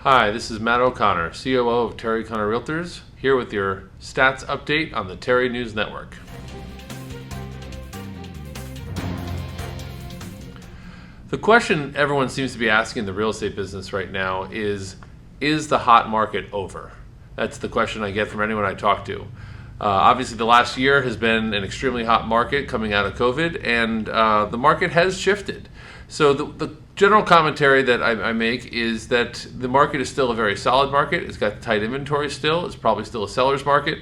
Hi, this is Matt O'Connor, COO of Terrie Realtors, here with your stats update on the Terrie News Network. The question everyone seems to be asking in the real estate business right now is the hot market over? That's the question I get from anyone I talk to. Obviously, the last year has been an extremely hot market coming out of COVID, and the market has shifted. So the general commentary that I make is that the market is still a very solid market. It's got tight inventory still. It's probably still a seller's market.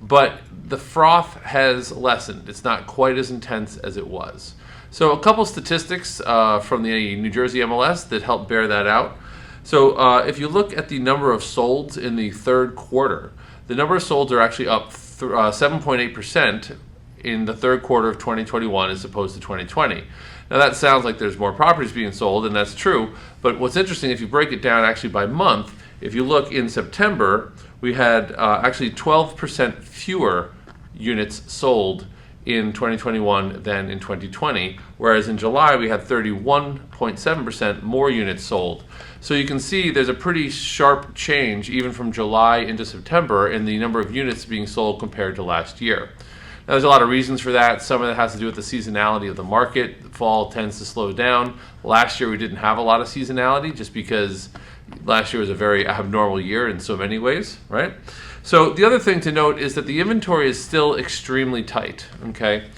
But the froth has lessened. It's not quite as intense as it was. So a couple statistics from the New Jersey MLS that help bear that out. So if you look at the number of solds in the third quarter, the number of solds are actually up 7.8% in the third quarter of 2021 as opposed to 2020. Now that sounds like there's more properties being sold, and that's true, but what's interesting, if you break it down actually by month, if you look in September, we had actually 12% fewer units sold in 2021 than in 2020, whereas in July we had 31.7% more units sold. So you can see there's a pretty sharp change even from July into September in the number of units being sold compared to last year. Now, there's a lot of reasons for that. Some of it has to do with the seasonality of the market. The fall tends to slow down. Last year we didn't have a lot of seasonality just because last year was a very abnormal year in so many ways, right? So the other thing to note is that the inventory is still extremely tight, okay?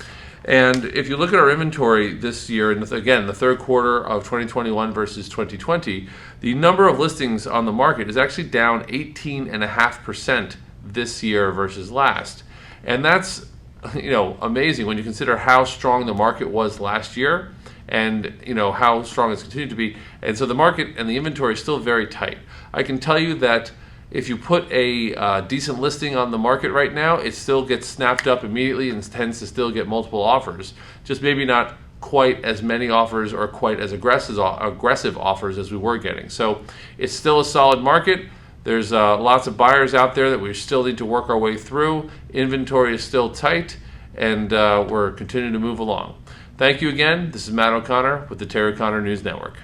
And if you look at our inventory this year, and again, the third quarter of 2021 versus 2020, the number of listings on the market is actually down 18.5% this year versus last. And that's amazing when you consider how strong the market was last year and how strong it's continued to be. And so the market and the inventory is still very tight. I can tell you that if you put a decent listing on the market right now, it still gets snapped up immediately and tends to still get multiple offers. Just maybe not quite as many offers or quite as aggressive offers as we were getting. So it's still a solid market. There's lots of buyers out there that we still need to work our way through. Inventory is still tight, and we're continuing to move along. Thank you again. This is Matt O'Connor with the Terrie News Network.